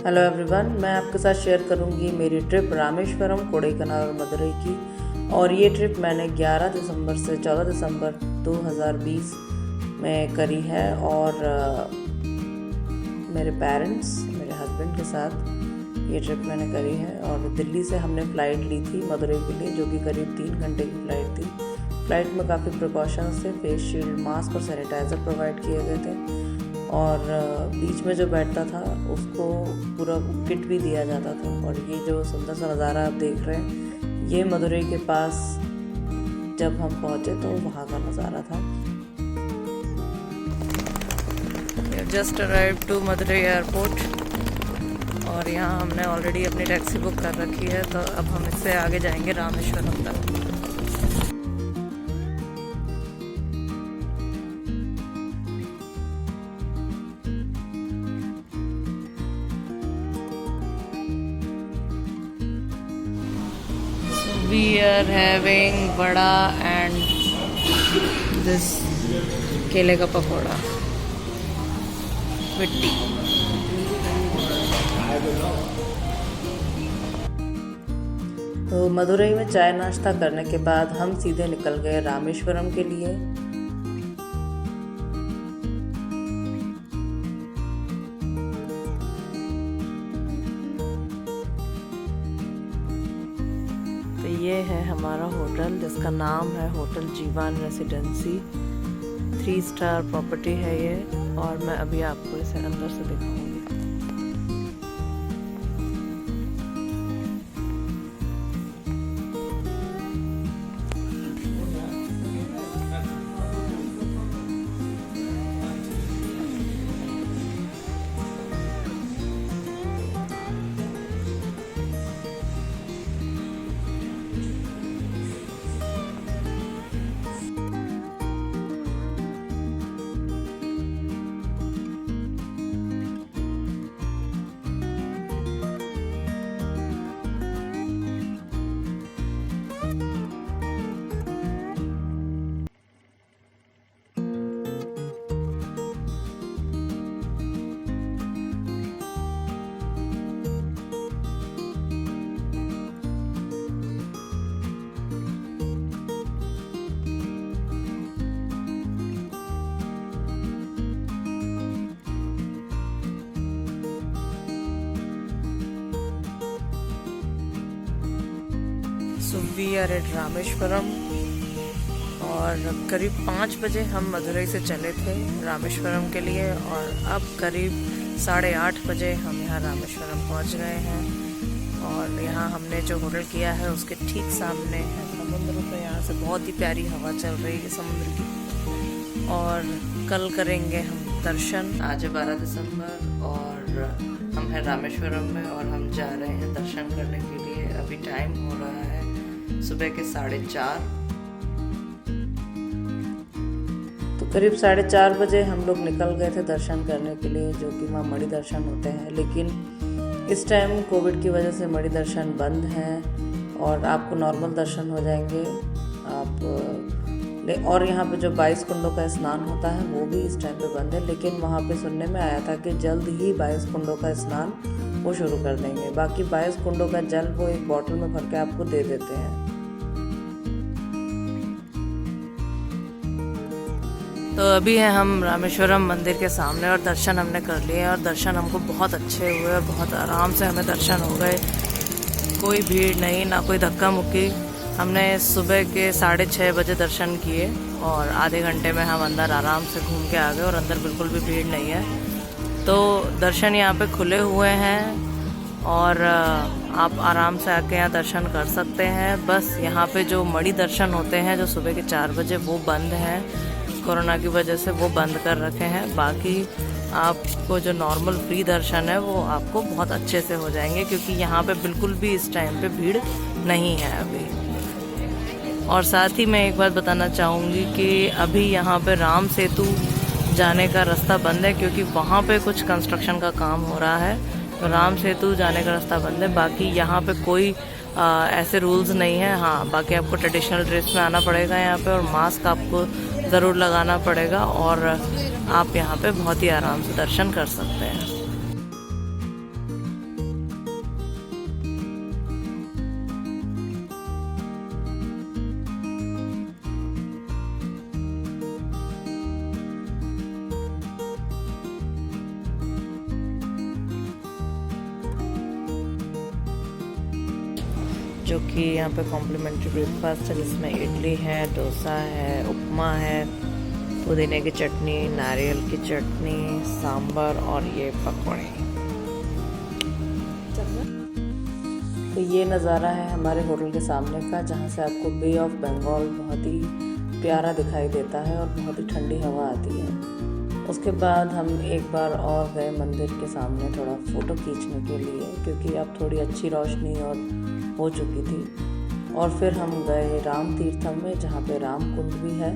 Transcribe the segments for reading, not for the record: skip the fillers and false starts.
Hello everyone, मैं आपके साथ शेयर करूंगी मेरी ट्रिप रामेश्वरम, कोडाईकनाल और मदुरई की। और ये ट्रिप मैंने 11 दिसंबर से 14 दिसंबर 2020 में करी है और मेरे पेरेंट्स, मेरे हस्बैंड के साथ ये ट्रिप मैंने करी है। और दिल्ली से हमने फ़्लाइट ली थी मदुरई के लिए, जो कि करीब 3 घंटे की फ़्लाइट थी। फ़्लाइट में काफ़ी प्रिकॉशंस थे, फेस शील्ड, मास्क और सैनिटाइज़र प्रोवाइड किए गए थे। और बीच में जो बैठता था उसको पूरा किट भी दिया जाता था। और ये जो सुंदर सा नज़ारा आप देख रहे हैं, ये मदुरई के पास जब हम पहुँचे तो वहाँ का नज़ारा था। Just arrive to Madurai airport और यहाँ हमने ऑलरेडी अपनी टैक्सी बुक कर रखी है, तो अब हम इससे आगे जाएंगे रामेश्वरम तक। We are having vada and this केले का पकौड़ा with tea। तो मदुरई में चाय नाश्ता करने के बाद हम सीधे निकल गए रामेश्वरम के लिए। तो ये है हमारा होटल, जिसका नाम है होटल जीवन रेसिडेंसी। 3 स्टार प्रॉपर्टी है ये, और मैं अभी आपको इसे अंदर से दिखाऊंगी। So we are at Rameswaram और करीब 5 बजे हम मदुरई से चले थे रामेश्वरम के लिए, और अब करीब 8:30 बजे हम यहाँ रामेश्वरम पहुँच गए हैं। और यहाँ हमने जो होटल किया है उसके ठीक सामने है समुद्र, तो यहाँ से बहुत ही प्यारी हवा चल रही है समुद्र की। और कल करेंगे हम दर्शन। आज है 12 दिसंबर और हम हैं रामेश्वरम में और हम जा रहे हैं दर्शन करने के लिए। अभी टाइम हो रहा है सुबह के 4:30। तो करीब 4:30 बजे हम लोग निकल गए थे दर्शन करने के लिए, जो कि वहाँ मणि दर्शन होते हैं। लेकिन इस टाइम कोविड की वजह से मणि दर्शन बंद हैं और आपको नॉर्मल दर्शन हो जाएंगे और यहाँ पे जो 22 कुंडों का स्नान होता है वो भी इस टाइम पे बंद है। लेकिन वहाँ पे सुनने में आया था कि जल्द ही 22 कुंडों का स्नान वो शुरू कर देंगे। बाकी 22 कुंडों का जल वो एक बॉटल में भर के आपको दे देते हैं। तो अभी है हम रामेश्वरम मंदिर के सामने और दर्शन हमने कर लिए और दर्शन हमको बहुत अच्छे हुए और बहुत आराम से हमें दर्शन हो गए। कोई भीड़ नहीं, ना कोई धक्का मुक्की। हमने सुबह के 6:30 बजे दर्शन किए और आधे घंटे में हम अंदर आराम से घूम के आ गए और अंदर बिल्कुल भी भीड़ नहीं है। तो दर्शन यहाँ पे खुले हुए हैं और आप आराम से आके यहाँ दर्शन कर सकते हैं। बस यहाँ पे जो मणि दर्शन होते हैं जो सुबह के 4 बजे, वो बंद हैं, कोरोना की वजह से वो बंद कर रखे हैं। बाकी आपको जो नॉर्मल फ्री दर्शन है वो आपको बहुत अच्छे से हो जाएंगे, क्योंकि यहाँ पे बिल्कुल भी इस टाइम पे भीड़ नहीं है अभी। और साथ ही मैं एक बात बताना चाहूँगी कि अभी यहाँ पे राम सेतु जाने का रास्ता बंद है, क्योंकि वहाँ पे कुछ कंस्ट्रक्शन का काम हो रहा है, तो राम सेतु जाने का रास्ता बंद है। बाकी यहाँ पे कोई ऐसे रूल्स नहीं है। हाँ, बाकी आपको ट्रेडिशनल ड्रेस में आना पड़ेगा यहाँ पे और मास्क आपको ज़रूर लगाना पड़ेगा और आप यहाँ पे बहुत ही आराम से दर्शन कर सकते हैं। जो कि यहाँ पे कॉम्प्लीमेंट्री ब्रेकफास्ट है, जिसमें इडली है, डोसा है, उपमा है, पुदीने की चटनी, नारियल की चटनी, सांभर और ये पकौड़े। तो ये नज़ारा है हमारे होटल के सामने का, जहाँ से आपको बे ऑफ बंगाल बहुत ही प्यारा दिखाई देता है और बहुत ही ठंडी हवा आती है। उसके बाद हम एक बार और गए मंदिर के सामने थोड़ा फ़ोटो खींचने के लिए, क्योंकि अब थोड़ी अच्छी रोशनी और हो चुकी थी। और फिर हम गए राम तीर्थम में, जहाँ पे राम कुंड भी है।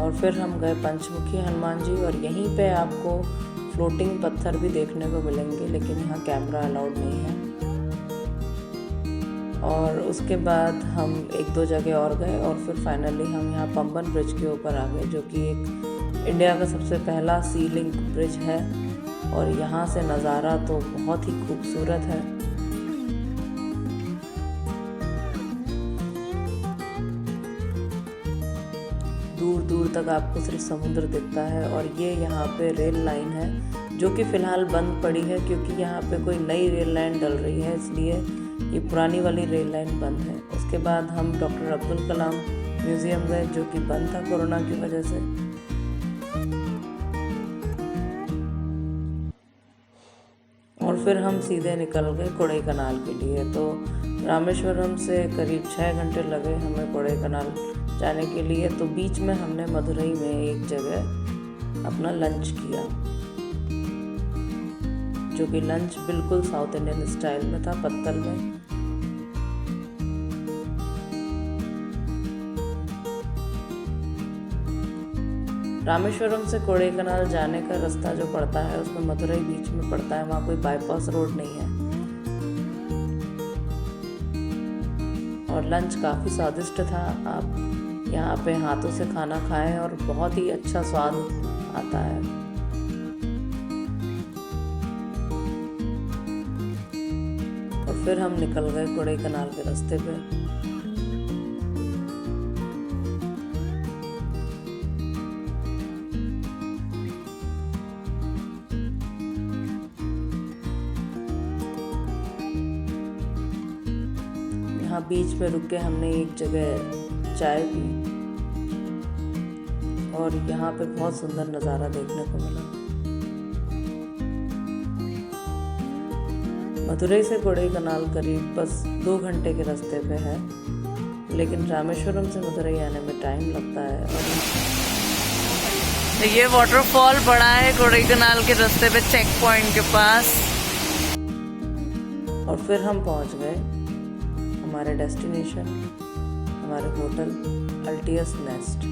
और फिर हम गए पंचमुखी हनुमान जी, और यहीं पे आपको फ्लोटिंग पत्थर भी देखने को मिलेंगे, लेकिन यहाँ कैमरा अलाउड नहीं है। और उसके बाद हम एक दो जगह और गए, और फिर फाइनली हम यहाँ पंबन ब्रिज के ऊपर आ गए, जो कि एक इंडिया का सबसे पहला सी लिंक ब्रिज है। और यहाँ से नज़ारा तो बहुत ही खूबसूरत है। दूर दूर तक आपको सिर्फ समुद्र दिखता है। और ये यहाँ पे रेल लाइन है, जो कि फ़िलहाल बंद पड़ी है, क्योंकि यहाँ पे कोई नई रेल लाइन डल रही है, इसलिए ये पुरानी वाली रेल लाइन बंद है। उसके बाद हम डॉक्टर अब्दुल कलाम म्यूज़ियम गए, जो कि बंद था कोरोना की वजह से। और फिर हम सीधे निकल गए कोडाईकनाल के लिए। तो रामेश्वरम से करीब 6 घंटे लगे हमें कोडाईकनाल जाने के लिए। तो बीच में हमने मदुरई में एक जगह अपना लंच किया, जो कि लंच बिल्कुल साउथ इंडियन स्टाइल में था, पत्तल में। रामेश्वरम से कोडाईकनाल जाने का रास्ता जो पड़ता है, उसमें मदुरई बीच में पड़ता है, वहाँ कोई बाईपास रोड नहीं है। और लंच काफ़ी स्वादिष्ट था। आप यहाँ पे हाथों से खाना खाएं और बहुत ही अच्छा स्वाद आता है। और फिर हम निकल गए कोडाईकनाल के रास्ते पे। यहाँ बीच में रुक के हमने एक जगह चाय पी, और यहाँ पे बहुत सुंदर नज़ारा देखने को मिला। मदुरई से कोडाईकनाल करीब बस 2 घंटे के रास्ते पे है, लेकिन रामेश्वरम से मदुरई आने में टाइम लगता है। और ये वाटरफॉल पड़ा है कोडाईकनाल के रास्ते पे, चेक पॉइंट के पास। और फिर हम पहुँच गए हमारे डेस्टिनेशन, हमारे होटल अल्टियस नेस्ट।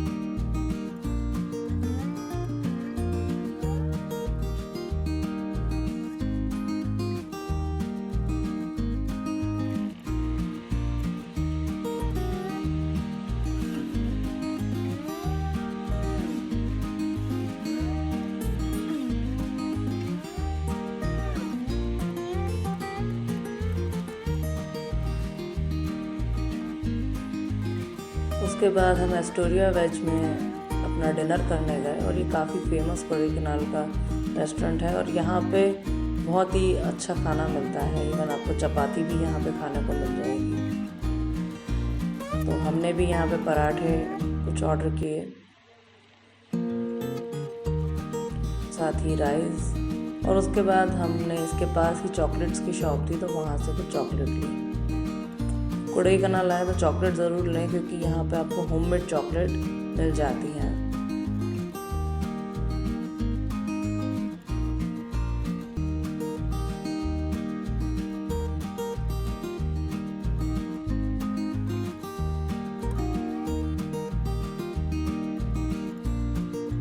उसके बाद हम एस्टोरिया वेज में अपना डिनर करने गए, और ये काफ़ी फेमस कोडाईकनाल का रेस्टोरेंट है। और यहाँ पे बहुत ही अच्छा खाना मिलता है, इवन आपको चपाती भी यहाँ पे खाने को मिल जाएगी। तो हमने भी यहाँ पे पराठे कुछ ऑर्डर किए, साथ ही राइस। और उसके बाद हमने इसके पास ही चॉकलेट्स की शॉप थी, तो वहाँ से कुछ चॉकलेट ली। कोडाईकनाल आए तो चॉकलेट ज़रूर लें, क्योंकि यहाँ पे आपको होममेड चॉकलेट मिल जाती हैं।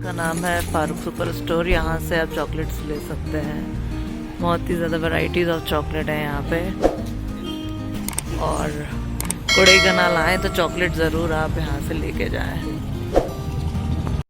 का नाम है फारूक सुपर स्टोर। यहाँ से आप चॉकलेट्स ले सकते हैं। बहुत ही ज़्यादा वैरायटीज़ ऑफ चॉकलेट है यहाँ पे। और कोडईकनाल आए तो चॉकलेट ज़रूर आप यहाँ से लेके जाएं।